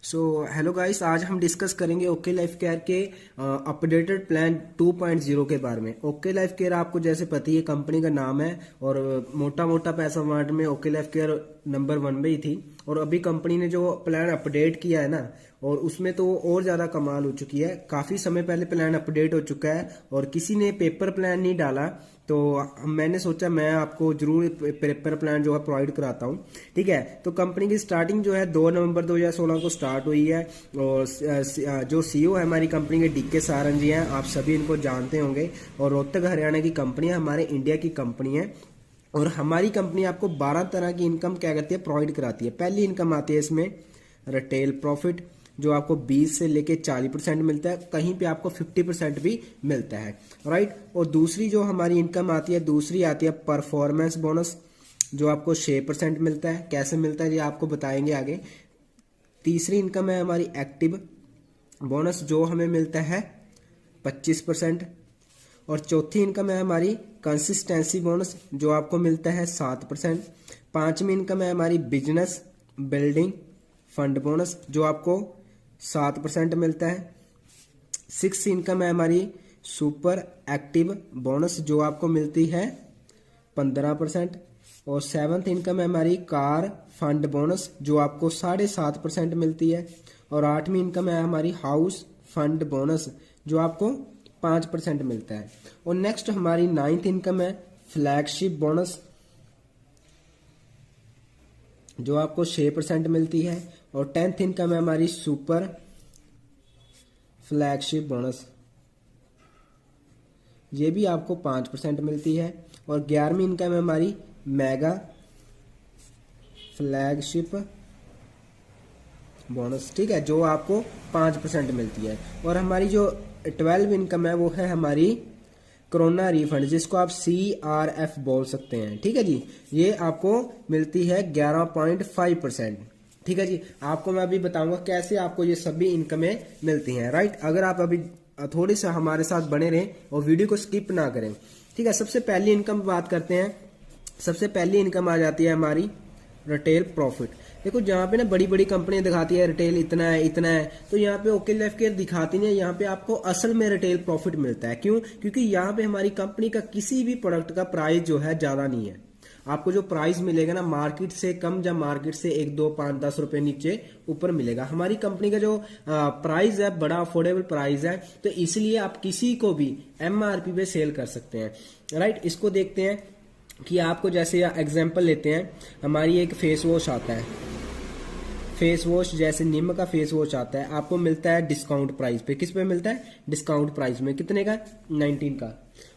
So hello guys, आज हम discuss करेंगे ओके लाइफ केयर के अपडेटेड प्लान 2.0 के बारे में। ओके लाइफ केयर आपको जैसे पता ही है, कंपनी का नाम है और मोटा मोटा पैसा वर्ल्ड में ओके लाइफ केयर नंबर 1 में ही थी। और अभी कंपनी ने जो प्लान अपडेट किया है ना, और उसमें तो और ज़्यादा कमाल हो चुकी है। काफ़ी समय पहले प्लान अपडेट हो चुका है और किसी ने पेपर प्लान नहीं डाला, तो मैंने सोचा मैं आपको जरूर पेपर प्लान जो है प्रोवाइड कराता हूँ। ठीक है, तो कंपनी की स्टार्टिंग जो है 2 नवंबर 2016 को स्टार्ट हुई है। और जो सीईओ है हमारी कंपनी के डीके सारंग जी हैं, आप सभी इनको जानते होंगे। और रोहतक हरियाणा की कंपनी है, हमारे इंडिया की कंपनी है। और हमारी कंपनी आपको 12 तरह की इनकम क्या करती है, प्रोवाइड कराती है। पहली इनकम आती है इसमें रिटेल प्रॉफिट, जो आपको 20 से लेके 40% मिलता है, कहीं पे आपको 50% भी मिलता है, राइट। और दूसरी जो हमारी इनकम आती है, दूसरी आती है परफॉर्मेंस बोनस, जो आपको 6% मिलता है। कैसे मिलता है ये आपको बताएंगे आगे। तीसरी इनकम है हमारी एक्टिव बोनस, जो हमें मिलता है 25%। और चौथी इनकम है हमारी कंसिस्टेंसी बोनस, जो आपको मिलता है 7%। पांचवी इनकम है हमारी बिजनेस बिल्डिंग फंड बोनस, जो आपको 7% मिलता है। सिक्स इनकम है हमारी सुपर एक्टिव बोनस, जो आपको मिलती है 15%। और सेवंथ इनकम है हमारी कार फंड बोनस, जो आपको 7.5% मिलती है। और आठवीं इनकम है हमारी हाउस फंड बोनस, जो आपको 5% मिलता है। और नेक्स्ट हमारी 9th इनकम है फ्लैगशिप बोनस, जो आपको 6% मिलती है। और 10th इनकम है हमारी सुपर फ्लैगशिप बोनस, ये भी आपको 5% मिलती है। और 11वीं इनकम है हमारी मेगा फ्लैगशिप बोनस, ठीक है, जो आपको 5% मिलती है। और हमारी जो 12वीं इनकम है वो है हमारी कोरोना रिफंड, जिसको आप CRF बोल सकते हैं। ठीक है जी, ये आपको मिलती है 11.5%। ठीक है जी, आपको मैं अभी बताऊंगा कैसे आपको ये सभी इनकमें मिलती हैं, राइट। अगर आप अभी थोड़ी सा हमारे साथ बने रहें और वीडियो को स्किप ना करें। ठीक है, सबसे पहली इनकम बात करते हैं। सबसे पहली इनकम आ जाती है हमारी रिटेल प्रॉफिट। देखो, जहाँ पे ना बड़ी बड़ी कंपनियां दिखाती है रिटेल इतना है इतना है, तो यहाँ पे ओके लाइफ केयर दिखाती नहीं है। यहाँ पे आपको असल में रिटेल प्रॉफिट मिलता है। क्यों? क्योंकि यहाँ पे हमारी कंपनी का किसी भी प्रोडक्ट का प्राइस जो है ज्यादा नहीं है। आपको जो प्राइस मिलेगा ना, मार्केट से कम या मार्केट से 1, 2, 5, 10 रुपए नीचे ऊपर मिलेगा। हमारी कंपनी का जो प्राइस है बड़ा अफोर्डेबल प्राइस है, तो इसलिए आप किसी को भी MRP पे सेल कर सकते हैं, राइट। इसको देखते हैं कि आपको जैसे एग्जांपल लेते हैं, हमारी एक फेस वॉश आता है, फेस वॉश जैसे निम का फेस वॉश आता है, आपको मिलता है डिस्काउंट प्राइस पे। किस पे मिलता है? डिस्काउंट प्राइस में। कितने का? 19 का।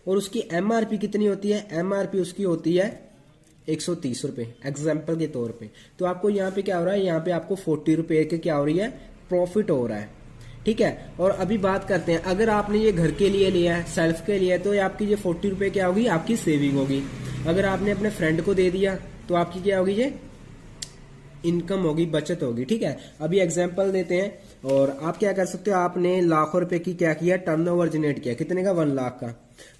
और उसकी MRP कितनी होती है? MRP उसकी होती है 130 रुपए, एग्जाम्पल के तौर पे। तो आपको यहाँ पे क्या हो रहा है, यहाँ पे आपको 40 रुपए के क्या हो रही है, प्रॉफिट हो रहा है। ठीक है, और अभी बात करते हैं, अगर आपने ये घर के लिए लिया है, सेल्फ के लिए, तो आपकी ये 40 रुपए क्या होगी, आपकी सेविंग होगी। अगर आपने अपने फ्रेंड को दे दिया तो आपकी क्या होगी, ये इनकम होगी, बचत होगी। ठीक है, अभी एग्जांपल देते हैं। और आप क्या कर सकते हो, आपने लाखों रुपए की क्या किया, टर्नओवर जनरेट किया। कितने का? 1 लाख का।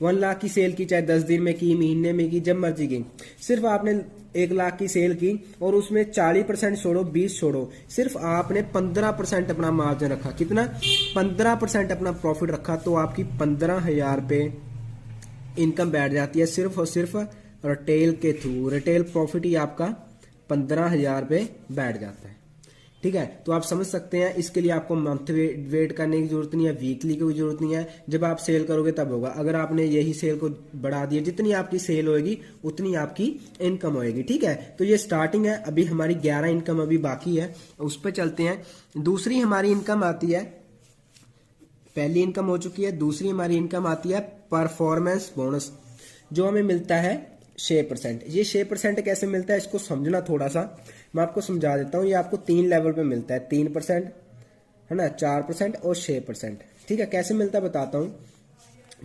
1 लाख की सेल की, चाहे 10 दिन में की, महीने में की, जब मर्जी की। सिर्फ आपने 1 लाख की सेल की और उसमें 40% छोड़ो, 20 छोड़ो, सिर्फ आपने 15% अपना मार्जिन रखा। कितना? 15% अपना प्रॉफिट रखा, तो आपकी 15,000 रुपए इनकम बैठ जाती है सिर्फ और सिर्फ रिटेल के थ्रू। रिटेल प्रॉफिट ही आपका 15,000 रुपए बैठ जाता है। ठीक है, तो आप समझ सकते हैं, इसके लिए आपको मंथ वेट करने की जरूरत नहीं है, वीकली की जरूरत नहीं है। जब आप सेल करोगे तब होगा। अगर आपने यही सेल को बढ़ा दिया, जितनी आपकी सेल होगी उतनी आपकी इनकम होगी। ठीक है, तो ये स्टार्टिंग है, अभी हमारी 11 इनकम अभी बाकी है, उस पर चलते हैं। दूसरी हमारी इनकम आती है, पहली इनकम हो चुकी है, दूसरी हमारी इनकम आती है परफॉर्मेंस बोनस, जो हमें मिलता है 6%। ये 6% कैसे मिलता है, इसको समझना थोड़ा सा, मैं आपको समझा देता हूँ। ये आपको 3 लेवल पे मिलता है, 3% है ना, 4% और 6%। ठीक है, कैसे मिलता है बताता हूँ।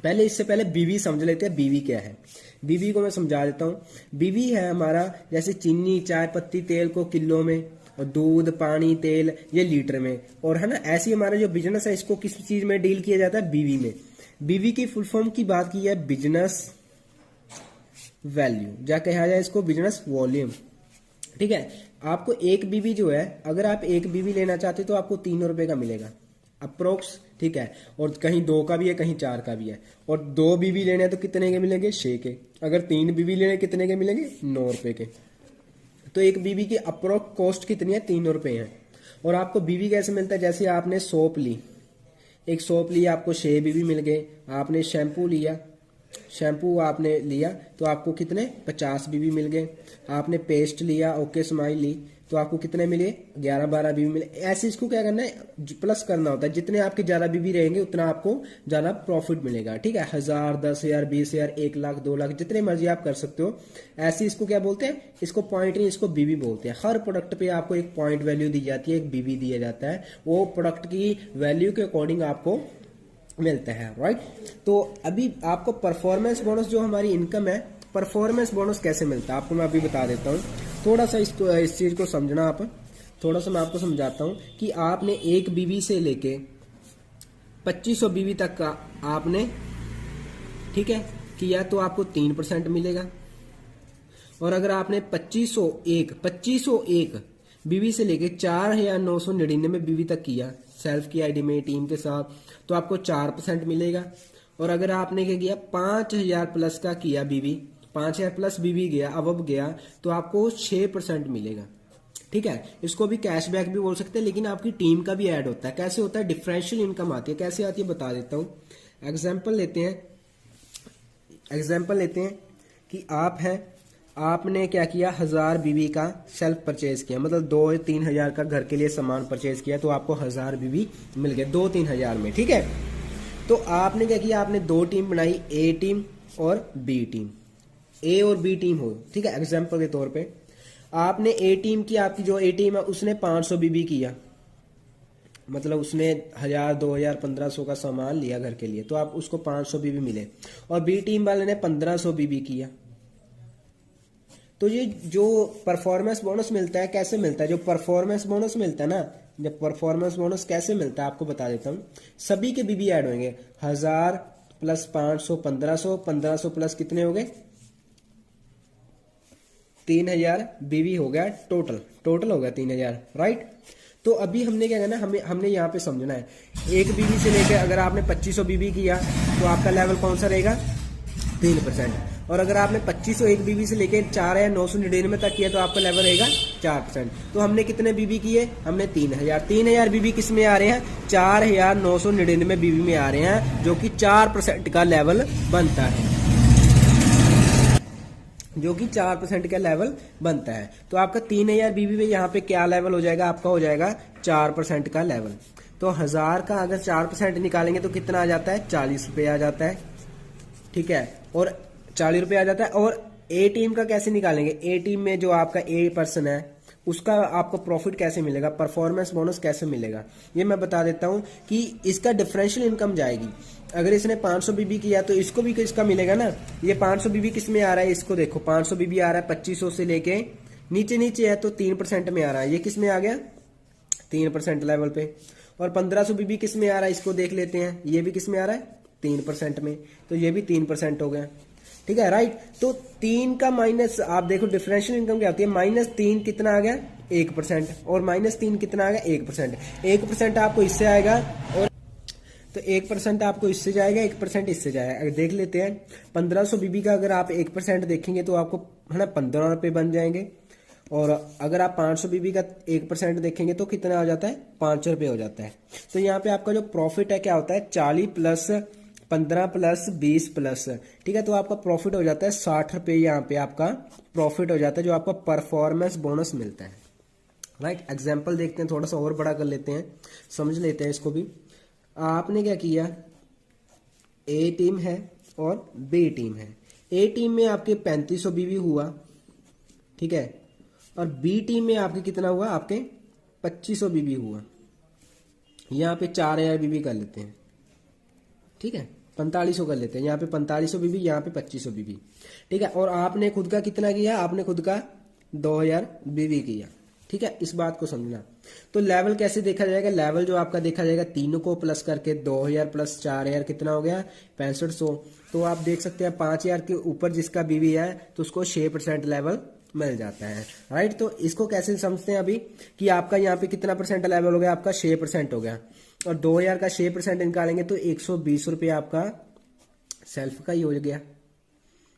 पहले इससे पहले बीवी समझ लेते हैं, बीवी क्या है। बीवी को मैं समझा देता हूँ। बीवी है हमारा, जैसे चीनी, चाय पत्ती, तेल को किलो में, और दूध, पानी, तेल ये लीटर में, और है ना, ऐसी हमारा जो बिजनेस है इसको किस चीज में डील किया जाता है, बीवी में। बीवी की फुल फॉर्म की बात की है बिजनेस वैल्यू, या कहा जाए इसको बिजनेस वॉल्यूम। ठीक है, आपको एक बीबी जो है, अगर आप एक बीबी लेना चाहते हो तो आपको 3 रुपए का मिलेगा अप्रोक्स, ठीक है। और कहीं 2 का भी है, कहीं 4 का भी है। और 2 बीबी लेने हैं तो कितने के मिलेंगे? 6 के। अगर 3 बीबी लेने कितने के मिलेंगे? 9 रुपए के। तो एक बीबी की अप्रोक्स कॉस्ट कितनी है? 3 रुपए है। और आपको बीबी कैसे मिलता है? जैसे आपने सोप ली, एक सोप लिया, आपको 6 बीबी मिल गए। आपने शैम्पू लिया, शैम्पू आपने लिया तो आपको कितने? 50 बीबी मिल गए। आपने पेस्ट लिया, ओके स्माइल ली, तो आपको कितने मिले? 11-12 बीबी मिले। ऐसे इसको क्या करना है? प्लस करना होता है। जितने आपके ज्यादा बीबी रहेंगे उतना आपको ज्यादा प्रॉफिट मिलेगा, ठीक है। 1000, 10,000, 20,000, 1 लाख, 2 लाख, जितने मर्जी आप कर सकते हो। ऐसे इसको क्या बोलते हैं? इसको पॉइंट नहीं, इसको बीबी बोलते हैं। हर प्रोडक्ट पे आपको एक पॉइंट वैल्यू दी जाती है, एक बीबी दिया जाता है। वो प्रोडक्ट की वैल्यू के अकॉर्डिंग आपको मिलता है, राइट। तो अभी आपको परफॉर्मेंस बोनस, जो हमारी इनकम है, परफॉर्मेंस बोनस कैसे मिलता है आपको मैं अभी बता देता हूँ। थोड़ा सा इस चीज को समझना आप। थोड़ा सा मैं आपको समझाता हूँ कि आपने एक बीबी से लेके 2500 बीबी तक का आपने, ठीक है, किया तो आपको 3% मिलेगा। और अगर आपने 2501 बीबी से लेके 4,999 बीबी तक किया सेल्फ की आईडी में टीम के साथ, तो आपको 4% मिलेगा। और अगर आपने क्या किया? 5,000 प्लस का किया बीबी, 5,000 प्लस बीबी गया, अब गया, तो आपको 6% मिलेगा, ठीक है। इसको भी कैशबैक भी बोल सकते हैं, लेकिन आपकी टीम का भी ऐड होता है। कैसे होता है? डिफरेंशियल इनकम आती है। कैसे आती है बता देता हूँ। एग्जाम्पल लेते हैं कि आप हैं, आपने क्या किया? 1000 बीबी का सेल्फ परचेज किया, मतलब 2-3 हजार का घर के लिए सामान परचेज किया, तो आपको 1000 बीबी मिल गए 2-3 हजार में, ठीक है। तो आपने क्या किया? आपने 2 टीम बनाई, ए टीम और बी टीम। ए और बी टीम हो, ठीक है। एग्जाम्पल के तौर पे आपने ए टीम की, आपकी जो ए टीम है उसने 500 बीबी किया, मतलब उसने 1000, 2000, 1500 का सामान लिया घर के लिए, तो आप उसको 500 बीबी मिले। और बी टीम वाले ने 1500 बीबी किया। तो ये जो परफॉर्मेंस बोनस मिलता है, कैसे मिलता है? जो परफॉर्मेंस बोनस मिलता है ना, जब परफॉर्मेंस बोनस कैसे मिलता है आपको बता देता हूँ। सभी के बीबी ऐड होंगे। 1000 प्लस 500 1500, 1500 प्लस कितने हो गए? 3000 बीबी हो गया। टोटल हो गया 3000, राइट। तो अभी हमने क्या करना है? हमने यहाँ पे समझना है, एक बीबी से लेकर अगर आपने 2500 बीबी किया तो आपका लेवल कौन सा रहेगा? 3%। और अगर आपने 2501 बीबी से लेकर 4,999 तक किया तो आपका लेवल रहेगा 4%। तो हमने कितने बीबी किए? हमने 3000 बीबी किस में आ रहे हैं? 4,999 बीबी में आ रहे हैं, जो कि 4% का लेवल बनता है, जो कि 4% का लेवल बनता है। तो आपका 3000 बीबी में यहाँ पे क्या लेवल हो जाएगा? आपका हो जाएगा 4% का लेवल। तो 1000 का अगर 4% निकालेंगे तो कितना आ जाता है? 40 रुपये आ जाता है, ठीक है। और 40 रुपये आ जाता है। और ए टीम का कैसे निकालेंगे? ए टीम में जो आपका ए पर्सन है उसका आपको प्रॉफिट कैसे मिलेगा? परफॉर्मेंस बोनस कैसे मिलेगा? ये मैं बता देता हूं कि इसका डिफरेंशियल इनकम जाएगी। अगर इसने 500 बीबी किया तो इसको भी इसका मिलेगा ना। ये 500 बीबी किस में आ रहा है? इसको देखो, 500 बीबी आ रहा है 2500 से लेके नीचे है, तो 3% में आ रहा है। ये किस में आ गया? 3% लेवल पे। और 1500 बीबी किस में आ रहा है? इसको देख लेते हैं, ये भी किस में आ रहा है? 3% में। तो ये भी 3% हो गया, ठीक है, राइट। तो 3 का माइनस, आप देखो डिफरेंशियल इनकम क्या होती है? -3 कितना आ गया? 1%। और -3 कितना आ गया? 1%। 1% आपको इससे आएगा, और तो 1% आपको इससे जाएगा, 1% इससे जाएगा। अगर देख लेते हैं 1500 बीबी का अगर आप 1% देखेंगे तो आपको है ना 15 रुपये बन जाएंगे। और अगर आप 500 बीबी का 1% देखेंगे तो कितना आ जाता है? 5 रुपये हो जाता है। तो यहाँ पे आपका जो प्रॉफिट है क्या होता है? 40 प्लस 15 प्लस 20 प्लस, ठीक है। तो आपका प्रॉफिट हो जाता है 60 रुपये। यहाँ पे आपका प्रॉफिट हो जाता है, जो आपका परफॉर्मेंस बोनस मिलता है, राइट। एग्जाम्पल देखते हैं, थोड़ा सा और बड़ा कर लेते हैं, समझ लेते हैं इसको भी। आपने क्या किया? ए टीम है और बी टीम है। ए टीम में आपके 3500 बीबी हुआ, ठीक है। और बी टीम में आपके कितना हुआ? आपके 2500 बीबी हुआ। यहाँ पे 4000 बीबी कर लेते हैं, ठीक है। 4500 कर लेते हैं, यहाँ पे 4500 बीबी, यहाँ पे 2500 बीबी, ठीक है। और आपने खुद का कितना किया? आपने खुद का 2000 बीबी किया, ठीक है। इस बात को समझना। तो लेवल कैसे देखा जाएगा? लेवल जो आपका देखा जाएगा, तीनों को प्लस करके 2000 प्लस 4000 कितना हो गया? 6500। तो आप देख सकते हैं 5000 के ऊपर जिसका बीवी है तो उसको 6% लेवल मिल जाता है। राइट, तो इसको कैसे समझते हैं अभी कि आपका यहाँ पे कितना परसेंट लेवल हो गया, आपका 6% हो गया, और 2000 का 6% निकालेंगे तो 120 रुपये आपका सेल्फ का ही हो गया,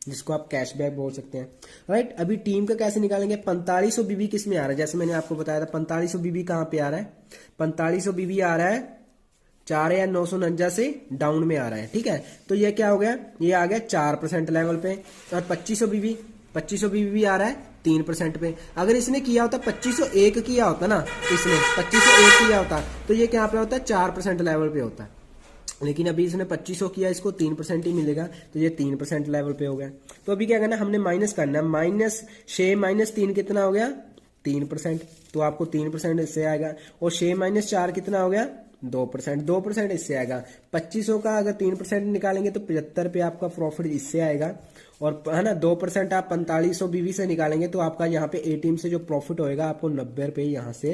जिसको आप कैशबैक बोल सकते हैं। राइट, अभी टीम का कैसे निकालेंगे, 4500 बीबी किस में आ रहा है, जैसे मैंने आपको बताया था 4500 बीबी कहाँ पे आ रहा है, 4500 बीबी आ रहा है 4949 से डाउन में आ रहा है। ठीक है, तो ये क्या हो गया, ये आ गया 4% लेवल पे, और 2500 बीबी भी आ रहा है 3% पे। अगर इसने किया होता 2501 किया होता ना, इसने 2501 किया होता तो ये क्या पे होता है 4% लेवल पे होता है, लेकिन अभी इसने 2500 किया, इसको 3% ही मिलेगा, तो ये 3% लेवल पे हो गया। तो अभी क्या करना है, हमने माइनस करना है, -6 - 3 कितना हो गया 3%, तो आपको 3% इससे आएगा, और 6 - 4 कितना हो गया 2% इससे आएगा। 2500 का अगर 3% निकालेंगे तो 75 पे आपका प्रॉफिट इससे आएगा, और है ना 2% आप 4500 बीवी से निकालेंगे तो आपका यहाँ पे एटीएम से जो प्रॉफिट होएगा आपको 90 रुपये यहाँ से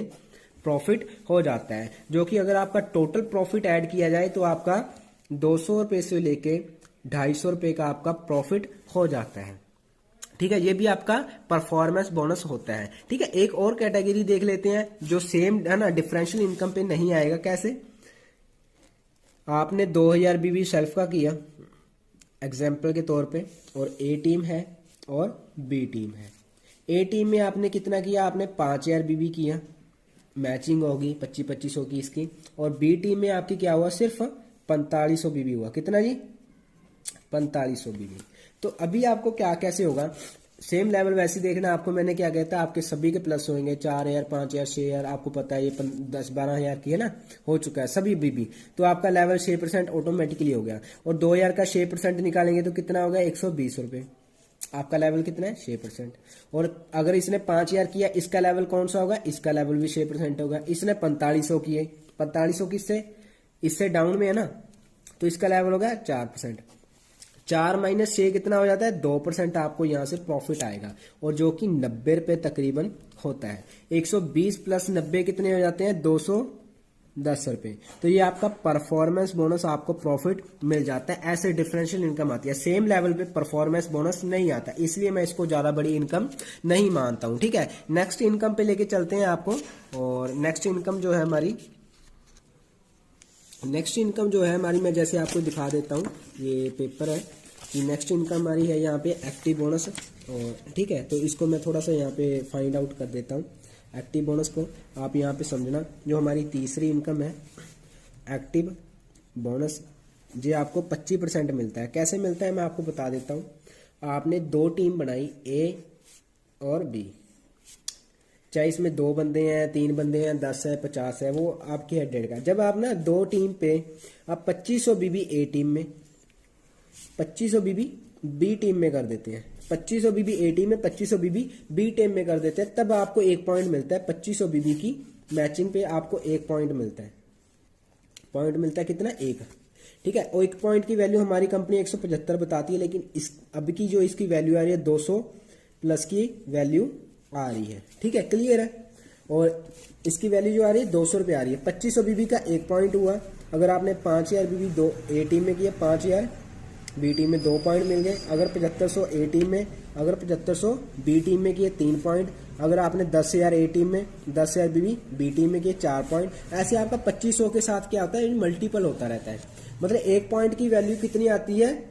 प्रॉफिट हो जाता है, जो कि अगर आपका टोटल प्रॉफिट ऐड किया जाए तो आपका 200 रुपये से लेके 250 रुपये का आपका प्रॉफिट हो जाता है। ठीक है, ये भी आपका परफॉर्मेंस बोनस होता है। ठीक है, एक और कैटेगरी देख लेते हैं जो सेम है ना डिफरेंशियल इनकम पे नहीं आएगा। कैसे, आपने 2000 बीबी सेल्फ का किया एग्जाम्पल के तौर पे, और ए टीम है और बी टीम है। ए टीम में आपने कितना किया, आपने 5000 बीबी किया, मैचिंग होगी 2500 की इसकी, और बी टीम में आपकी क्या हुआ, सिर्फ 4500 बीबी हुआ। कितना जी, 4500 बीबी। तो अभी आपको क्या कैसे होगा, सेम लेवल वैसे देखना, आपको मैंने क्या कहता है आपके सभी के प्लस होंगे, 4000 5000 6000, आपको पता है ये 10-12 हजार की है ना, हो चुका है सभी बीबी, तो आपका लेवल 6% ऑटोमेटिकली हो गया। और 2000 का 6% निकालेंगे तो कितना होगा 120 रुपये, आपका लेवल कितना है 6%। और अगर इसने 5000 किया, इसका लेवल कौन सा होगा, इसका लेवल भी 6% होगा। इसने 4500 किए, 4500 किससे, इससे डाउन में है ना, तो इसका लेवल होगा 4%। 4 - 6 कितना हो जाता है 2% आपको यहाँ से प्रॉफिट आएगा, और जो कि 90 रुपये तकरीबन होता है। 120 + 90 कितने हो जाते हैं 210 रुपये। तो ये आपका परफॉर्मेंस बोनस आपको प्रॉफिट मिल जाता है। ऐसे डिफरेंशियल इनकम आती है, सेम लेवल पे परफॉर्मेंस बोनस नहीं आता, इसलिए मैं इसको ज्यादा बड़ी इनकम नहीं मानता हूँ। ठीक है, नेक्स्ट इनकम पे लेके चलते हैं आपको, और नेक्स्ट इनकम जो है हमारी, मैं जैसे आपको दिखा देता हूँ, ये पेपर है कि नेक्स्ट इनकम हमारी है यहाँ पे एक्टिव बोनस। और ठीक है, तो इसको मैं थोड़ा सा यहाँ पे फाइंड आउट कर देता हूँ। एक्टिव बोनस को आप यहाँ पे समझना, जो हमारी तीसरी इनकम है एक्टिव बोनस, ये आपको 25% मिलता है। कैसे मिलता है मैं आपको बता देता हूँ। आपने 2 टीम बनाई, ए और बी, चाहे इसमें 2 बंदे हैं 3 बंदे हैं 10 है 50 है, वो आपकी हेड का। जब आप ना 2 टीम पे आप 2500 बीबी ए टीम में, 2500 बीबी बी टीम में कर देते हैं, 2500 बीबी ए टीम में 2500 बीबी बी टीम में कर देते हैं, तब आपको 1 पॉइंट मिलता है। 2500 बीबी की मैचिंग पे आपको 1 पॉइंट मिलता है। पॉइंट मिलता है कितना, 1। ठीक है, और 1 पॉइंट की वैल्यू हमारी कंपनी 175 बताती है, लेकिन इस अब की जो इसकी वैल्यू आ रही है 200 प्लस की वैल्यू आ रही है। ठीक है, क्लियर है। और इसकी वैल्यू जो आ रही है 200 रुपये आ रही है। 2500 बीबी का 1 पॉइंट हुआ। अगर आपने 5000 बीबी 2 ए टीम में किया, 5000 बी टीम में 2 पॉइंट मिल गए। अगर 7500 ए टीम में, अगर 7500 बी टीम में किए 3 पॉइंट। अगर आपने 10000 ए टीम में, 10000 बीबी बी टीम में किए 4 पॉइंट। ऐसे आपका 2500 के साथ क्या होता है, मल्टीपल होता रहता है। मतलब 1 पॉइंट की वैल्यू कितनी आती है,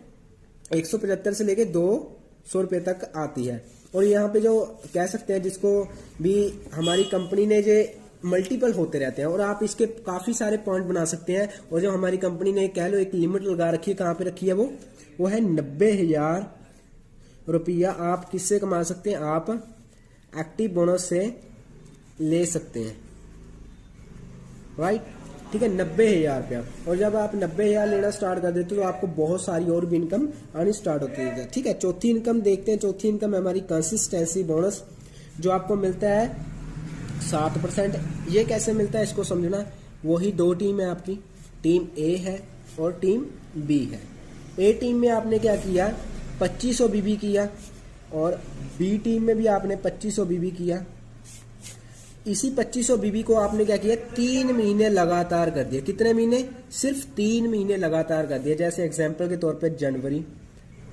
175 से लेके 200 रुपये तक आती है। और यहाँ पे जो कह सकते हैं, जिसको भी हमारी कंपनी ने जो मल्टीपल होते रहते हैं, और आप इसके काफी सारे पॉइंट बना सकते हैं। और जो हमारी कंपनी ने कह लो एक लिमिट लगा रखी है, कहाँ पे रखी है वो है 90,000 रुपया आप किससे कमा सकते हैं, आप एक्टिव बोनस से ले सकते हैं। राइट, ठीक है, 90,000 रुपया। और जब आप 90,000 लेना स्टार्ट कर देते हो तो आपको बहुत सारी और भी इनकम आनी स्टार्ट होती है। ठीक है, चौथी इनकम देखते हैं। चौथी इनकम हमारी कंसिस्टेंसी बोनस, जो आपको मिलता है 7%। ये कैसे मिलता है इसको समझना। वही 2 टीम है आपकी, टीम ए है और टीम बी है। ए टीम में आपने क्या किया, 2500 बीबी किया, और बी टीम में भी आपने 2500 बीबी किया। इसी 2500 बीबी को आपने क्या किया, 3 महीने लगातार कर दिया। कितने महीने, सिर्फ 3 महीने लगातार कर दिया। जैसे एग्जाम्पल के तौर पे जनवरी,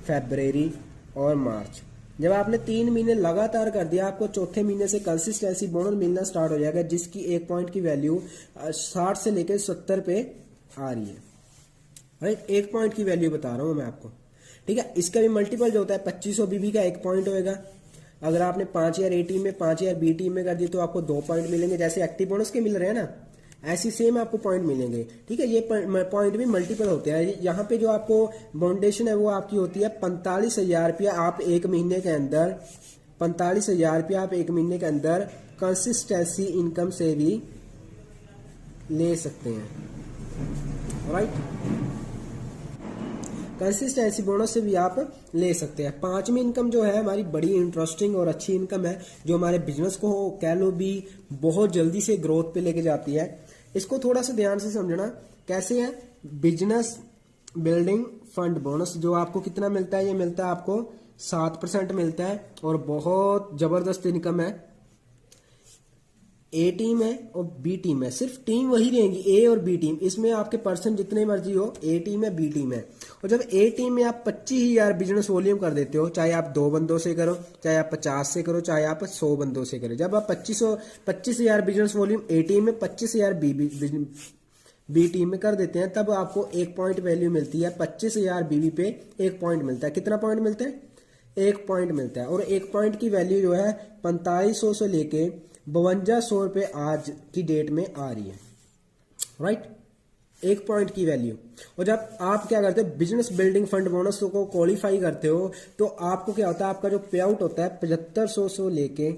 फरवरी और मार्च, जब आपने 3 महीने लगातार कर दिया, आपको चौथे महीने से कंसिस्टेंसी बोनस मिलना स्टार्ट हो जाएगा, जिसकी 1 पॉइंट की वैल्यू 60 से लेकर 70 पे आ रही है। राइट, 1 पॉइंट की वैल्यू बता रहा हूं मैं आपको। ठीक है, इसका भी मल्टीपल जो होता है 2500 बीबी का 1 पॉइंट होएगा। अगर आपने 5000 ए टीम में 5000 बी टीम में कर दी तो आपको 2 पॉइंट मिलेंगे, जैसे एक्टिव बोनस के मिल रहे हैं ना, ऐसी सेम आपको पॉइंट मिलेंगे। ठीक है, ये पॉइंट भी मल्टीपल होते हैं। यहाँ पे जो आपको बाउंडेशन है वो आपकी होती है 45,000 रुपया आप एक महीने के अंदर, 45,000 रुपया आप एक महीने के अंदर कंसिस्टेंसी इनकम से भी ले सकते हैं। राइट, कंसिस्टेंसी बोनस से भी आप ले सकते हैं। पांचवी इनकम जो है हमारी बड़ी इंटरेस्टिंग और अच्छी इनकम है, जो हमारे बिजनेस को कह लो भी बहुत जल्दी से ग्रोथ पे लेके जाती है। इसको थोड़ा सा ध्यान से समझना कैसे है। बिजनेस बिल्डिंग फंड बोनस जो आपको कितना मिलता है, ये मिलता है आपको 7% मिलता है और बहुत जबरदस्त इनकम है। ए टीम है और बी टीम है, सिर्फ टीम वही रहेंगी ए और बी टीम, इसमें आपके पर्सन जितने मर्जी हो, ए टीम है बी टीम है। और जब ए टीम में आप 25,000 बिजनेस वॉल्यूम कर देते हो, चाहे आप 2 बंदों से करो, चाहे आप 50 से करो, चाहे आप 100 बंदों से करो, जब आप 25,000 बिजनेस वॉल्यूम ए टीम में 25,000 बी टीम में कर देते हैं, तब आपको 1 पॉइंट वैल्यू मिलती है। 25,000 बीबी पे 1 पॉइंट मिलता है। कितना पॉइंट मिलता है? 1 पॉइंट मिलता है। और 1 पॉइंट की वैल्यू जो है 4500 से लेके 5200 रुपए आज की डेट में आ रही है। राइट, 1 पॉइंट की वैल्यू। और जब आप क्या करते हो, बिजनेस बिल्डिंग फंड बोनस को क्वालिफाई करते हो, तो आपको क्या होता है, आपका जो पे आउट होता है 7500 से लेके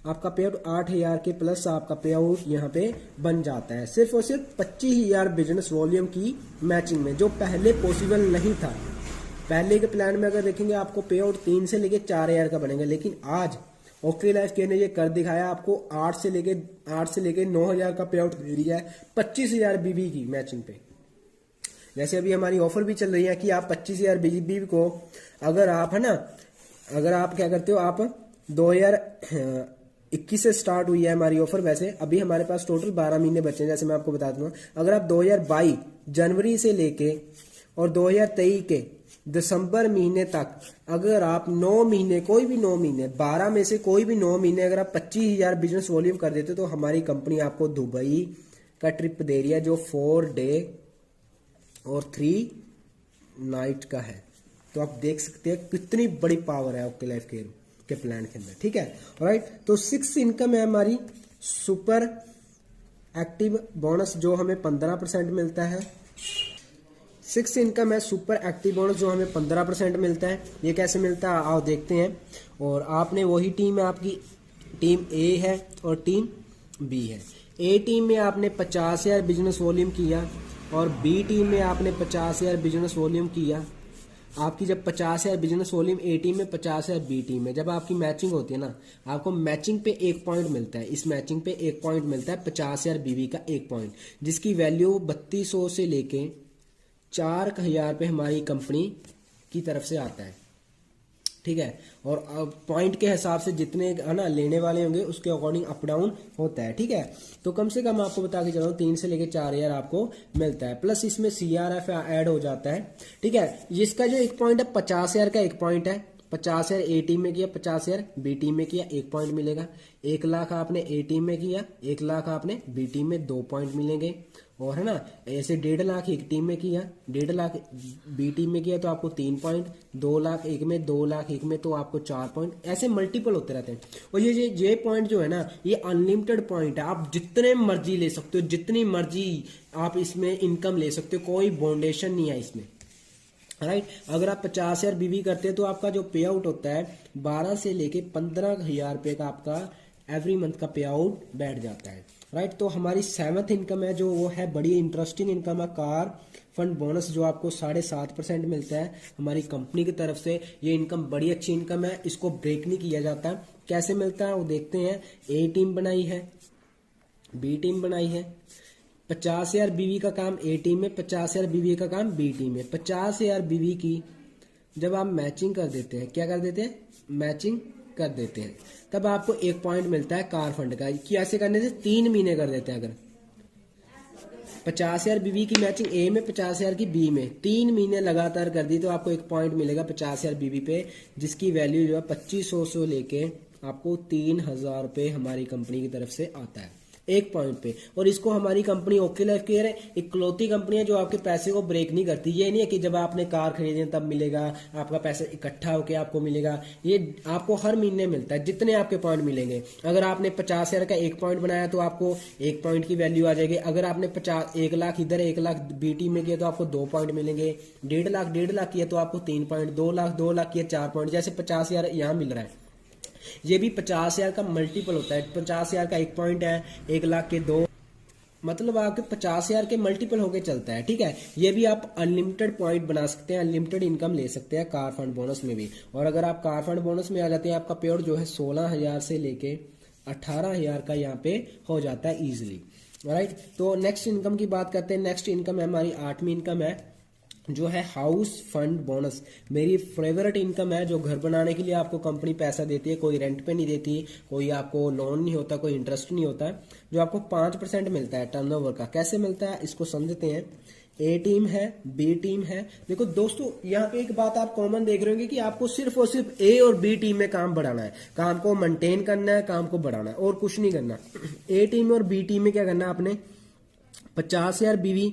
आपका पे आउट 8000 के प्लस आपका पे आउट यहाँ पे बन जाता है, सिर्फ और सिर्फ 25,000 बिजनेस वॉल्यूम की मैचिंग में, जो पहले पॉसिबल नहीं था। पहले के प्लान में अगर देखेंगे आपको पे आउट 3 से लेके 4000 का बनेगा, लेकिन आज ओके लाइफ केयर ने ये कर दिखाया, आपको 8 से लेके 9000 का पे आउट दे दिया है 25,000 बीबी की मैचिंग पे। जैसे अभी हमारी ऑफर भी चल रही है कि आप 25,000 बीबी को अगर आप, है ना, अगर आप क्या करते हो, आप 2021 से स्टार्ट हुई है हमारी ऑफर। वैसे अभी हमारे पास टोटल 12 महीने बचे हैं, जैसे मैं आपको बता दूंगा। अगर आप 2022 जनवरी से लेके और 2023 के दिसंबर महीने तक अगर आप 9 महीने, कोई भी 9 महीने, 12 में से कोई भी 9 महीने अगर आप 25,000 बिजनेस वॉल्यूम कर देते तो हमारी कंपनी आपको दुबई का ट्रिप दे रही है, जो 4 डे और 3 नाइट का है। तो आप देख सकते हैं कितनी बड़ी पावर है ओके लाइफ केयर के प्लान के अंदर। ठीक है, राइट। तो 6 इनकम है हमारी सुपर एक्टिव बोनस, जो हमें 15% मिलता है। 6 इनकम है सुपर एक्टिव बोनस, जो हमें 15% मिलता है। ये कैसे मिलता है आओ देखते हैं। और आपने वही टीम है, आपकी टीम ए है और टीम बी है। ए टीम में आपने 50,000 बिजनेस वॉल्यूम किया और बी टीम में आपने 50,000 बिजनेस वॉल्यूम किया। आपकी जब 50,000 बिजनेस वॉल्यूम ए टीम में, 50,000 बी टीम में, जब आपकी मैचिंग होती है ना, आपको मैचिंग पे 1 पॉइंट मिलता है। इस मैचिंग पे 1 पॉइंट मिलता है, 50,000 बीबी का 1 पॉइंट, जिसकी वैल्यू 3200 से लेके 4,000 पे हमारी कंपनी की तरफ से आता है। ठीक है, और पॉइंट के हिसाब से जितने, है ना, लेने वाले होंगे उसके अकॉर्डिंग अप डाउन होता है। ठीक है, तो कम से कम आपको बता के चलो 3 से लेके 4,000 आपको मिलता है, प्लस इसमें CRF ऐड हो जाता है। ठीक है, जिसका जो 1 पॉइंट है 50,000 का 1 पॉइंट है। 50,000 ए टीम में किया, 50,000 बी टीम में किया, 1 पॉइंट मिलेगा। 1 लाख आपने ए टीम में किया, 1 लाख आपने बी टीम में, 2 पॉइंट मिलेंगे। और है ना, ऐसे 1.5 लाख एक टीम में किया, 1.5 लाख बी टीम में किया तो आपको 3 पॉइंट, 2 लाख एक में, 2 लाख एक में तो आपको 4 पॉइंट। ऐसे मल्टीपल होते रहते हैं। और ये पॉइंट जो है ना, ये अनलिमिटेड पॉइंट है, आप जितने मर्जी ले सकते हो, जितनी मर्जी आप इसमें इनकम ले सकते हो, कोई बाउंडेशन नहीं है इसमें। राइट, अगर आप 50,000 बीबी करते हैं तो आपका जो पे आउट होता है 12 से लेके 15,000 रुपये का आपका एवरी मंथ का पे आउट बैठ जाता है। राइट, तो हमारी 7th इनकम है जो वो है बड़ी इंटरेस्टिंग इनकम है, कार फंड बोनस, जो आपको 7.5% मिलता है हमारी कंपनी की तरफ से। ये इनकम बड़ी अच्छी इनकम है, इसको ब्रेक नहीं किया जाता। कैसे मिलता है वो देखते हैं। ए टीम बनाई है, बी टीम बनाई है। 50,000 बीवी का काम ए टीम में, 50,000 बीवी का काम बी टीम में। 50,000 बीवी की जब आप मैचिंग कर देते हैं, क्या कर देते हैं, मैचिंग कर देते हैं, तब आपको 1 पॉइंट मिलता है कार फंड का। कि ऐसे करने से 3 महीने कर देते हैं। अगर 50,000 बीवी की मैचिंग ए में, 50,000 की बी में, 3 महीने लगातार कर दी तो आपको एक पॉइंट मिलेगा 50,000 बीवी पे, जिसकी वैल्यू जो है 2500 से लेके आपको 3,000 रुपये हमारी कंपनी की तरफ से आता है एक पॉइंट पे। और इसको हमारी कंपनी ओके लाइफ केयर है, इकलौती कंपनी है जो आपके पैसे को ब्रेक नहीं करती। ये नहीं है कि जब आपने कार खरीदे तब मिलेगा, आपका पैसा इकट्ठा होकर आपको मिलेगा। ये आपको हर महीने मिलता है, जितने आपके पॉइंट मिलेंगे। अगर आपने 50,000 का एक पॉइंट बनाया तो आपको एक पॉइंट की वैल्यू आ जाएगी। अगर आपने 1 लाख इधर 1 लाख बीटी में किया तो आपको 2 पॉइंट मिलेंगे। 1.5 लाख किया तो आपको 3 पॉइंट, 2 लाख किया 4 पॉइंट। जैसे 50,000 यहाँ मिल रहा है, ये भी 50,000 का मल्टीपल होता है। 50,000 का एक पॉइंट है, 1 लाख के 2, मतलब आपके 50,000 के मल्टीपल होके चलता है। ठीक है, ये भी आप अनलिमिटेड पॉइंट बना सकते हैं, अनलिमिटेड इनकम ले सकते हैं कार फंड बोनस में भी। और अगर आप कार फंड बोनस में आ जाते हैं, आपका पेआउट जो है 16,000 से लेके 18,000 का यहाँ पे हो जाता है इजिली। राइट, तो नेक्स्ट इनकम की बात करते हैं। नेक्स्ट इनकम है हमारी 8वीं इनकम है जो है हाउस फंड बोनस। मेरी फेवरेट इनकम है, जो घर बनाने के लिए आपको कंपनी पैसा देती है, कोई रेंट पे नहीं देती, कोई आपको लोन नहीं होता, कोई इंटरेस्ट नहीं होता, जो आपको 5% मिलता है टर्नओवर का। कैसे मिलता है इसको समझते हैं। ए टीम है, बी टीम है। देखो दोस्तों, यहाँ पे एक बात आप कॉमन देख रहे होंगे कि आपको सिर्फ और सिर्फ ए और बी टीम में काम बढ़ाना है, काम को मेंटेन करना है, काम को बढ़ाना है और कुछ नहीं करना। ए टीम और बी टीम में क्या करना है आपने, 50,000 बीवी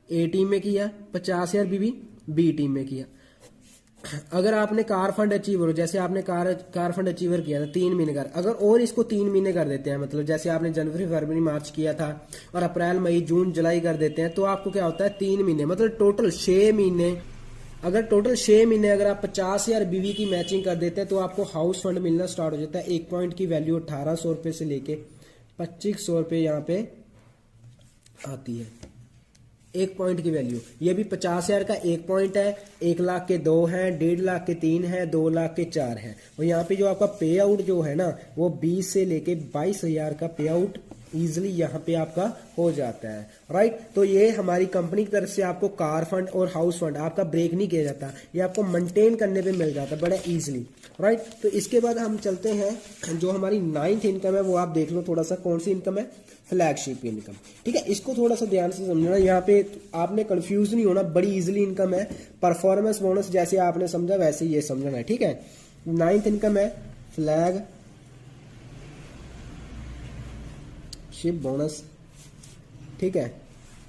ए टीम में किया, 50,000 बीवी बी टीम में किया। अगर आपने कार फंड अचीवर, जैसे आपने कार फंड अचीवर किया था 3 महीने का, अगर और इसको 3 महीने कर देते हैं, मतलब जैसे आपने जनवरी फरवरी मार्च किया था और अप्रैल मई जून जुलाई कर देते हैं, तो आपको क्या होता है 3 महीने, मतलब टोटल 6 महीने। अगर टोटल 6 महीने अगर आप 50,000 बीवी की मैचिंग कर देते हैं तो आपको हाउस फंड मिलना स्टार्ट हो जाता है। एक पॉइंट की वैल्यू 1,800 रुपये से लेके 2,500 रुपये यहाँ पे आती है, एक पॉइंट की वैल्यू। ये भी 50,000 का एक पॉइंट है, 1 लाख के 2 हैं, 1.5 लाख के 3 हैं, 2 लाख के 4 हैं। और यहाँ पे जो आपका पे आउट जो है ना, वो 20 से लेके 22,000 का पे आउट इजिली यहाँ पे आपका हो जाता है। राइट, तो ये हमारी कंपनी की तरफ से आपको कार फंड और हाउस फंड आपका ब्रेक नहीं किया जाता, ये आपको मेंटेन करने पे मिल जाता है बड़ा इजीली। राइट, तो इसके बाद हम चलते हैं जो हमारी 9th इनकम है, वो आप देख लो थोड़ा सा कौन सी इनकम है, फ्लैगशिप इनकम। ठीक है, इसको थोड़ा सा ध्यान से समझना, यहाँ पे आपने कंफ्यूज नहीं होना, बड़ी इजीली इनकम है। परफॉर्मेंस बोनस जैसे आपने समझा वैसे ये समझना है। ठीक है, 9th इनकम है फ्लैग शिप बोनस। ठीक है,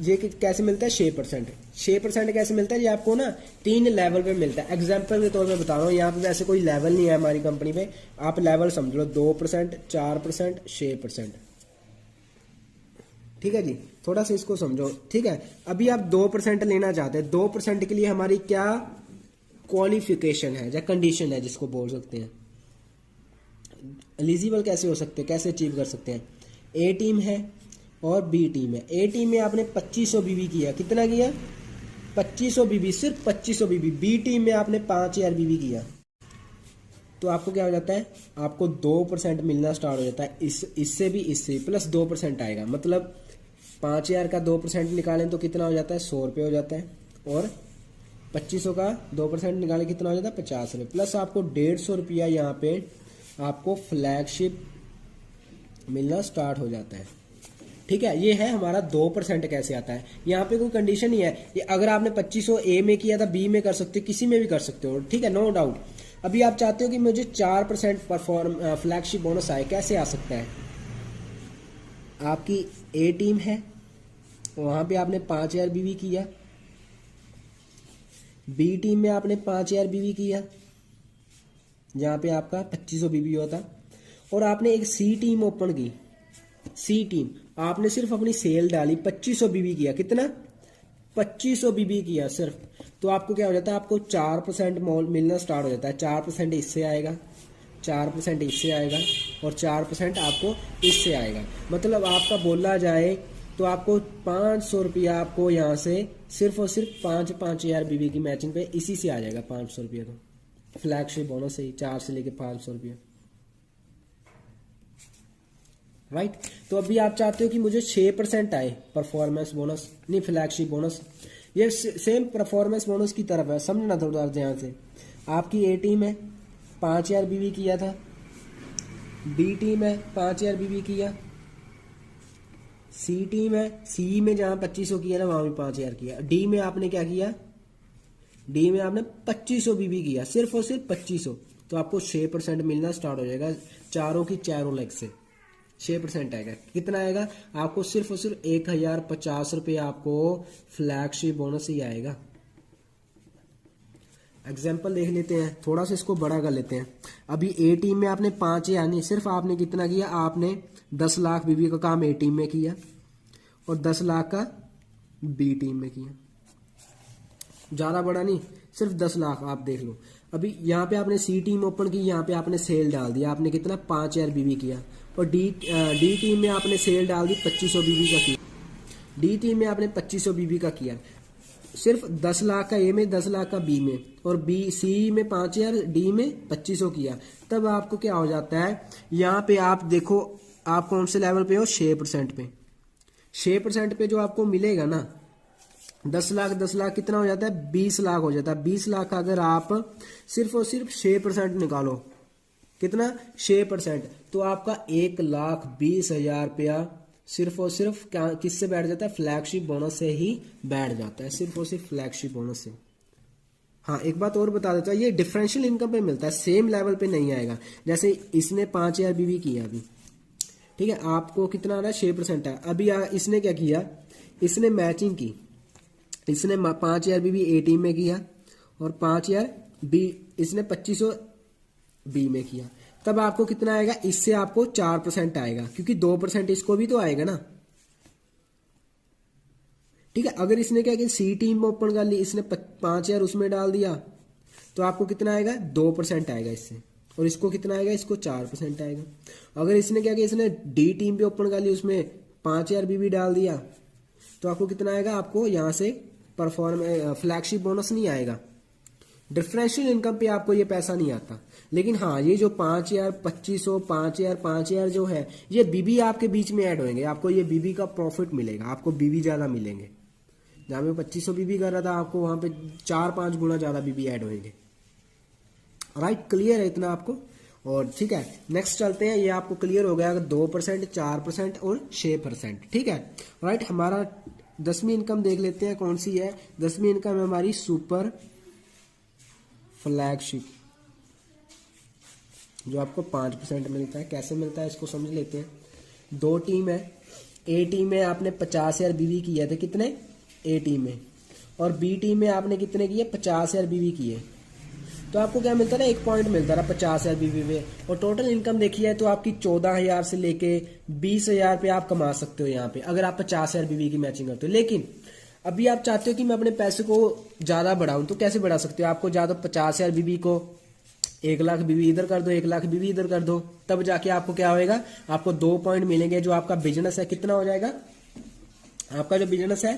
ये कैसे मिलता है, 6%। 6% कैसे मिलता है, ये आपको ना 3 लेवल पे मिलता है। एग्जांपल के तौर पे बता रहा हूँ, यहाँ पे वैसे कोई लेवल नहीं है हमारी कंपनी पे, आप लेवल समझ लो 2%, 4%, 6%। ठीक है जी, थोड़ा सा इसको समझो। ठीक है, अभी आप 2% लेना चाहते हैं, 2% के लिए हमारी क्या क्वालिफिकेशन है या कंडीशन है जिसको बोल सकते हैं, एलिजिबल कैसे हो सकते हैं, कैसे अचीव कर सकते हैं। ए टीम है और बी टीम है। ए टीम में आपने 2500 बीबी किया, कितना किया, 2500 बीबी, सिर्फ 2500 बीबी। बी टीम में आपने 5,000 बीबी किया, तो आपको क्या हो जाता है, आपको 2% मिलना स्टार्ट हो जाता है। इससे भी इससे प्लस 2% आएगा, मतलब 5,000 का 2% निकालें तो कितना हो जाता है, 100 रुपये हो जाता है। और 2500 का 2% निकालें कितना हो जाता है, 50 रुपये। प्लस आपको 150 रुपया यहाँ पे आपको फ्लैगशिप मिलना स्टार्ट हो जाता है। ठीक है, ये है हमारा 2% कैसे आता है। यहाँ पे कोई कंडीशन नहीं है, ये अगर आपने 2500 ए में किया था, बी में कर सकते हो, किसी में भी कर सकते हो। ठीक है, नो डाउट। अभी आप चाहते हो कि मुझे 4% फ्लैगशिप बोनस आए, कैसे आ सकता है, आपकी ए टीम है, वहां पे आपने 5,000 बीवी किया, बी टीम में आपने 5,000 बीवी किया, जहां पे आपका 2500 बीवी होता, और आपने एक सी टीम ओपन की। सी टीम आपने सिर्फ अपनी सेल डाली, 2500 बीबी किया, कितना, 2500 बीबी किया सिर्फ, तो आपको क्या हो जाता है, आपको 4% मिलना स्टार्ट हो जाता है। 4% इससे आएगा, 4% इससे आएगा और 4% आपको इससे आएगा। मतलब आपका बोला जाए तो आपको 500 रुपया आपको यहाँ से सिर्फ और सिर्फ 5,000 बीबी की मैचिंग पे इसी से आ जाएगा 500 रुपया, तो फ्लैगशिप बोनस से ही 4 से लेके 500 रुपया। राइट, तो अभी आप चाहते हो कि मुझे 6% आए परफॉर्मेंस बोनस, नहीं फ्लैगशिप बोनस, ये सेम परफॉर्मेंस बोनस की तरफ है, समझना थोड़ा ध्यान से। आपकी ए टीम है, 5,000 बीबी किया था, बी टीम है 5,000 बीबी किया, सी टीम है, सी में जहां 2500 किया ना वहां भी 5000 किया। डी में आपने क्या किया, डी में आपने 2500 बीबी किया, सिर्फ और सिर्फ 2500, तो आपको 6% मिलना स्टार्ट हो जाएगा चारों की चारों लेग से। 6% आएगा। कितना आएगा आपको, सिर्फ और सिर्फ 1050 रुपये आपको फ्लैगशिप बोनस ही आएगा। एग्जाम्पल देख लेते हैं, थोड़ा सा इसको बड़ा कर लेते हैं। अभी ए टीम में आपने 5 यानी सिर्फ आपने कितना किया, आपने 10 लाख बीबी का काम ए टीम में किया और 10 लाख का बी टीम में किया। ज्यादा बड़ा नहीं, सिर्फ 10 लाख आप देख लो। अभी यहाँ पे आपने सी टीम ओपन की, यहाँ पे आपने सेल डाल दिया, आपने कितना 5000 बीबी किया। और डी टीम में आपने सेल डाल दी 2500 बीबी का किया। डी टीम में आपने 2500 बीबी का किया, सिर्फ 10 लाख का ए में, 10 लाख का बी में, और बी सी में 5000, डी में 2500 किया। तब आपको क्या हो जाता है, यहाँ पे आप देखो आप कौन से लेवल पे हो, 6% पे। 6% पे जो आपको मिलेगा ना, 10 लाख कितना हो जाता है, 20 लाख हो जाता है। 20 लाख का अगर आप सिर्फ और सिर्फ 6% निकालो, कितना 6%, तो आपका 1,20,000 रुपया सिर्फ और सिर्फ किससे बैठ जाता है, फ्लैगशिप बोनस से ही बैठ जाता है, सिर्फ और सिर्फ फ्लैगशिप बोनस से। हाँ एक बात और बता देता हूँ, ये डिफरेंशियल इनकम पे मिलता है, सेम लेवल पे नहीं आएगा। जैसे इसने 5000 बीबी किया अभी, ठीक है, आपको कितना आ रहा है, 6% है। अभी इसने क्या किया, इसने मैचिंग की, इसने 5000 बीबी ए टीम में किया और 5000 बी, इसने 2500 बी में किया। तब आपको कितना आएगा, इससे आपको 4% आएगा, क्योंकि 2% इसको भी तो आएगा ना, ठीक है। अगर इसने क्या किया, सी टीम में ओपन कर ली, इसने 5000 उसमें डाल दिया, तो आपको कितना आएगा, 2% आएगा इससे। और इसको कितना आएगा, इसको 4% आएगा। अगर इसने क्या किया, इसने डी टीम पे ओपन कर ली, उसमें 5000 बीबी डाल दिया, तो आपको कितना आएगा, आपको यहां से फ्लैगशिप बोनस नहीं आएगा। डिफरेंशियल इनकम पे आपको ये पैसा नहीं आता। लेकिन हाँ, ये जो 5000, 2500, 5000 जो है, ये बीबी आपके बीच में ऐड होंगे, आपको ये बीबी का प्रॉफिट मिलेगा, आपको बीबी ज्यादा मिलेंगे। जहां मैं 2500 बीबी कर रहा था, आपको वहां पे 4-5 गुना ज्यादा बीबी ऐड होंगे। राइट, क्लियर है इतना आपको। और ठीक है, नेक्स्ट चलते हैं। ये आपको क्लियर हो गया 2%, 4% और 6%, ठीक है। राइट, हमारा 10वीं इनकम देख लेते हैं कौन सी है। 10वीं इनकम है हमारी सुपर फ्लैगशिप, जो आपको 5% मिलता है। कैसे मिलता है इसको समझ लेते हैं। 2 टीम है, ए टीम में आपने 50,000 बीवी किए थे, कितने, ए टीम में, और बी टीम में आपने कितने किए, 50,000 बीवी किए। तो आपको क्या मिलता है, 1 पॉइंट मिलता रहा 50,000 बीवी में। और टोटल इनकम देखी है तो आपकी 14,000 से लेके 20,000 पे आप कमा सकते हो यहाँ पे, अगर आप 50,000 बीवी की मैचिंग करते हो। लेकिन अभी आप चाहते हो कि मैं अपने पैसे को ज्यादा बढ़ाऊं, तो कैसे बढ़ा सकते हो, आपको ज्यादा 50,000 बीवी को 1 लाख बीवी इधर कर दो, 1 लाख बीवी इधर कर दो, तब जाके आपको क्या होएगा, आपको 2 पॉइंट मिलेंगे। जो आपका बिजनेस है कितना हो जाएगा, आपका जो बिजनेस है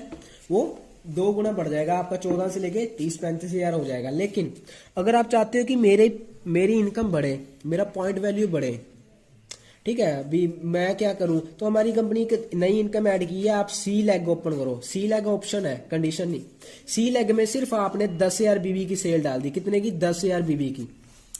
वो 2 गुना बढ़ जाएगा, आपका 14 से लेके 30-35 हजार हो जाएगा। लेकिन अगर आप चाहते हो कि मेरी इनकम बढ़े, मेरा पॉइंट वैल्यू बढ़े, ठीक है, अभी मैं क्या करूं, तो हमारी कंपनी एक नई इनकम ऐड की है, आप सी लेग ओपन करो। सी लेग ऑप्शन है, कंडीशन नहीं। सी लेग में सिर्फ आपने 10,000 बीवी की सेल डाल दी, कितने की, 10,000 बीवी की,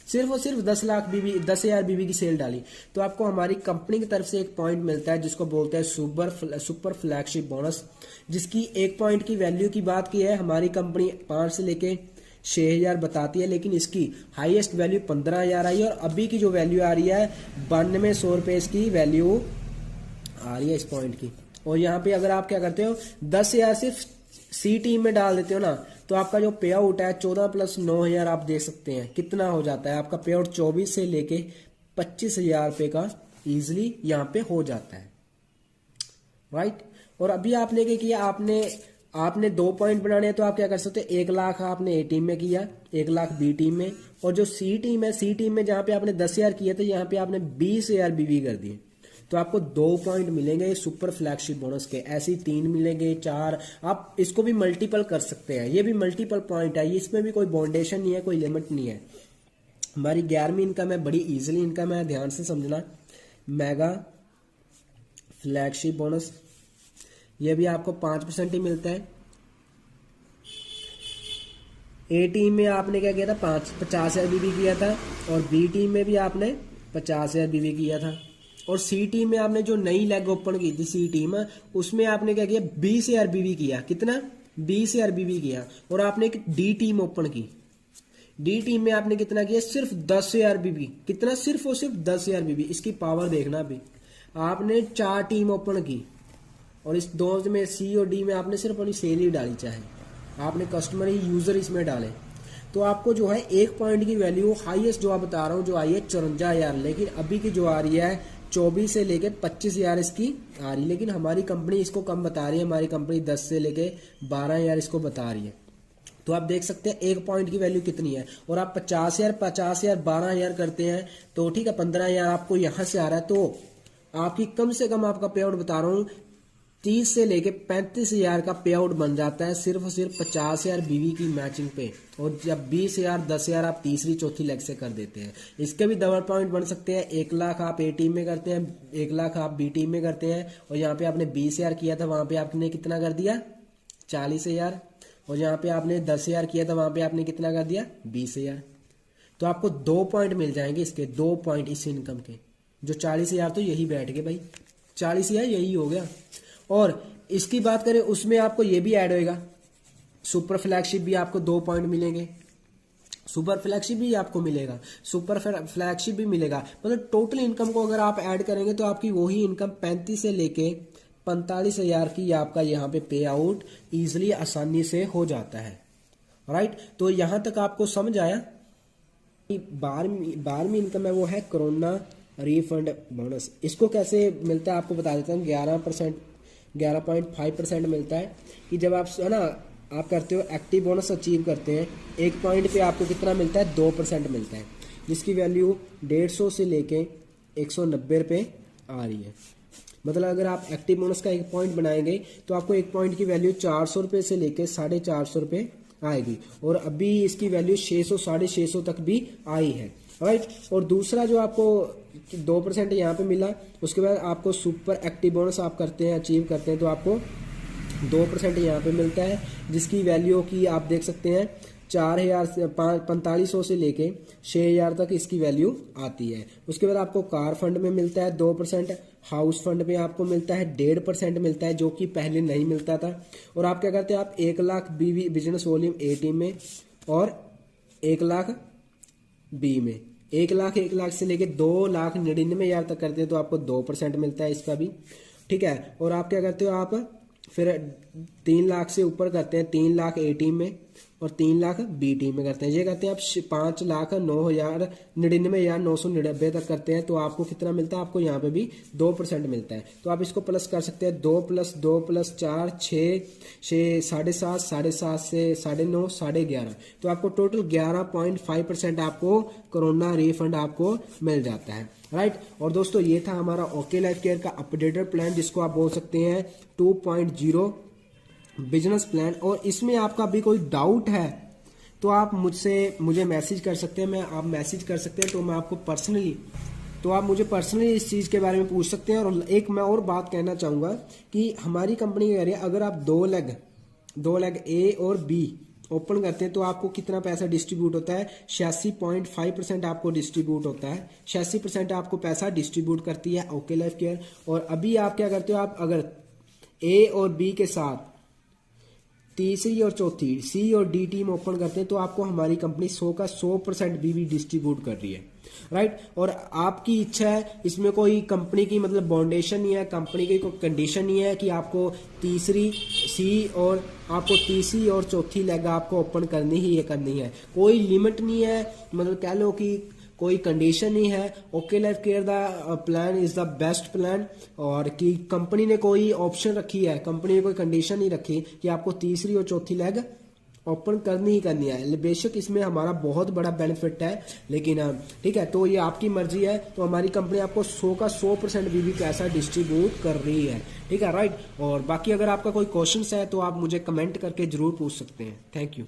सिर्फ और सिर्फ 10,000 बीवी की सेल डाली, तो आपको हमारी कंपनी की तरफ से 1 पॉइंट मिलता है, जिसको बोलते हैं सुपर फ्लैगशिप बोनस, जिसकी 1 पॉइंट की वैल्यू की बात की है हमारी कंपनी 5 से लेके 6,000 बताती है, लेकिन इसकी हाईएस्ट वैल्यू 15,000 आई है। और अभी की जो वैल्यू आ रही है 9200 रुपए इसकी वैल्यू आ रही है इस पॉइंट की। और यहाँ पे अगर आप क्या करते हो, 10,000 सिर्फ सी टीम में डाल देते हो ना, तो आपका जो पे आउट है 14 + 9,000 आप देख सकते हैं कितना हो जाता है। आपका पे आउट 24 से लेके 25,000 रुपए का इजिली यहाँ पे हो जाता है। राइट, और अभी आपने क्या किया, आपने 2 पॉइंट बनाने हैं, तो आप क्या कर सकते हैं, 1 लाख आपने ए टीम में किया, 1 लाख बी टीम में, और जो सी टीम है, सी टीम में जहां पे आपने 10,000 किए थे, यहाँ पे आपने 20,000 बीवी कर दिए, तो आपको 2 पॉइंट मिलेंगे सुपर फ्लैगशिप बोनस के। ऐसे ही 3 मिलेंगे, 4, आप इसको भी मल्टीपल कर सकते हैं, ये भी मल्टीपल पॉइंट है, इसमें भी कोई बाउंडेशन नहीं है, कोई लिमिट नहीं है। हमारी 11वीं इनकम है, बड़ी इजिली इनकम है, ध्यान से समझना, मेगा फ्लैगशिप बोनस, ये भी आपको 5% ही मिलता है। ए टीम में आपने क्या किया था, 50,000 बीवी किया था, और बी टीम में भी आपने 50,000 बीवी किया था। और सी टीम में आपने जो नई लेग ओपन की थी सी टीम, उसमें आपने क्या किया 20,000 बीबी किया, कितना 20,000 बीबी किया। और आपने एक डी टीम ओपन की, डी टीम में आपने कितना किया सिर्फ 10,000 बीबी, कितना सिर्फ और सिर्फ 10,000 बीबी। इसकी पावर देखना अभी, आपने 4 टीम ओपन की और इस दो में सी और डी में आपने सिर्फ अपनी सेल ही डाली, चाहे आपने कस्टमर ही यूजर इसमें डाले, तो आपको जो है 1 पॉइंट की वैल्यू हाईएस्ट जो आप बता रहा हूं जो आई है 54,000, लेकिन अभी की जो आ रही है 24 से लेके 25,000 इसकी आ रही है। लेकिन हमारी कंपनी इसको कम बता रही है, हमारी कंपनी 10 से लेके 12,000 इसको बता रही है। तो आप देख सकते हैं 1 पॉइंट की वैल्यू कितनी है। और आप 50,000 12,000 करते हैं तो ठीक है 15,000 आपको यहां से आ रहा है, तो आपकी कम से कम आपका पे आउट बता रहा हूं 30 से लेके 35,000 का पे आउट बन जाता है सिर्फ और सिर्फ 50,000 बीवी की मैचिंग पे। और जब 20,000 10,000 आप तीसरी चौथी लेग से कर देते हैं, इसके भी डबल पॉइंट बन सकते हैं। 1 लाख आप ए टीम में करते हैं, 1 लाख आप बी टीम में करते हैं, और यहाँ पे आपने 20,000 किया था, वहां पे आपने कितना कर दिया 40,000, और यहाँ पे आपने 10,000 किया था, वहां पे आपने कितना कर दिया 20,000। तो आपको 2 पॉइंट मिल जाएंगे इसके, 2 पॉइंट इस इनकम के। जो 40,000 तो यही बैठ गए भाई, 40,000 यही हो गया। और इसकी बात करें उसमें आपको ये भी ऐड होएगा, सुपर फ्लैगशिप भी आपको 2 पॉइंट मिलेंगे, सुपर फ्लैगशिप भी आपको मिलेगा, सुपर फ्लैगशिप भी मिलेगा। मतलब टोटल इनकम को अगर आप ऐड करेंगे तो आपकी वही इनकम 35 से लेके 45,000 की आपका यहाँ पे पे आउट इजिली आसानी से हो जाता है। राइट, तो यहां तक आपको समझ आया। 12वीं इनकम है वो है कोरोना रिफंड बोनस। इसको कैसे मिलता है आपको बता देता हूँ। 11.5% मिलता है कि जब आप है ना आप करते हो एक्टिव बोनस अचीव करते हैं, 1 पॉइंट पे आपको कितना मिलता है 2% मिलता है, जिसकी वैल्यू 150 से लेके 190 रुपये आ रही है। मतलब अगर आप एक्टिव बोनस का 1 पॉइंट बनाएंगे तो आपको 1 पॉइंट की वैल्यू 400 रुपये से लेके 450 रुपये आएगी, और अभी इसकी वैल्यू 600 650 तक भी आई है। राइट, और दूसरा जो आपको 2% यहाँ पे मिला, उसके बाद आपको सुपर एक्टिव बोनस आप करते हैं अचीव करते हैं तो आपको 2% यहाँ पे मिलता है, जिसकी वैल्यू की आप देख सकते हैं 4,4500 से लेके 6,000 तक इसकी वैल्यू आती है। उसके बाद आपको कार फंड में मिलता है 2%, हाउस फंड में आपको मिलता है 1.5% मिलता है, जो कि पहले नहीं मिलता था। और आप क्या करते हैं, आप 1 लाख बी बिजनेस वॉल्यूम ए टीम में और 1 लाख बी में 1 लाख से लेके 2,99,000 तक करते हैं तो आपको 2% मिलता है इसका भी। ठीक है, और आप क्या करते हो, आप फिर 3 लाख से ऊपर करते हैं, 3 लाख ए टीम में और 3 लाख बी टीम में करते हैं। ये करते हैं आप 5,09,999 तक करते हैं तो आपको कितना मिलता है, आपको यहाँ पे भी 2% मिलता है। तो आप इसको प्लस कर सकते हैं, 2 + 2 + 4 6 7.5 7.5 से 9.5 11.5, तो आपको टोटल 11.5% आपको कोरोना रिफंड आपको मिल जाता है। राइट, और दोस्तों ये था हमारा ओके लाइफ केयर का अपडेटेड प्लान, जिसको आप बोल सकते हैं 2.0 बिजनेस प्लान। और इसमें आपका भी कोई डाउट है तो आप मुझे मैसेज कर सकते हैं, आप मैसेज कर सकते हैं तो मैं आपको मुझे पर्सनली इस चीज़ के बारे में पूछ सकते हैं। और एक मैं और बात कहना चाहूँगा कि हमारी कंपनी कह रही है अगर आप 2 लेग ए और बी ओपन करते हैं तो आपको कितना पैसा डिस्ट्रीब्यूट होता है, 86.5% आपको डिस्ट्रीब्यूट होता है, 86% आपको पैसा डिस्ट्रीब्यूट करती है ओके लाइफ केयर। और अभी आप क्या करते हो, आप अगर ए और बी के साथ तीसरी और चौथी सी और डी टीम ओपन करते हैं तो आपको हमारी कंपनी 100 का 100% भी डिस्ट्रीब्यूट कर रही है। राइट, और आपकी इच्छा है, इसमें कोई कंपनी की मतलब बाउंडेशन नहीं है, कंपनी की कोई कंडीशन नहीं है कि आपको तीसरी और चौथी लेग आपको ओपन करनी ही करनी है, कोई लिमिट नहीं है। मतलब कह लो कि कोई कंडीशन नहीं है। Okay life care the plan is the best plan, और कि कंपनी ने कोई ऑप्शन रखी है, कंपनी ने कोई कंडीशन नहीं रखी कि आपको तीसरी और चौथी लेग ओपन करनी ही करनी है। बेशक इसमें हमारा बहुत बड़ा बेनिफिट है, लेकिन ठीक है, तो ये आपकी मर्जी है। तो हमारी कंपनी आपको 100 का 100% भी पैसा डिस्ट्रीब्यूट कर रही है। ठीक है, राइट। और बाकी अगर आपका कोई क्वेश्चन है तो आप मुझे कमेंट करके जरूर पूछ सकते हैं। Thank you.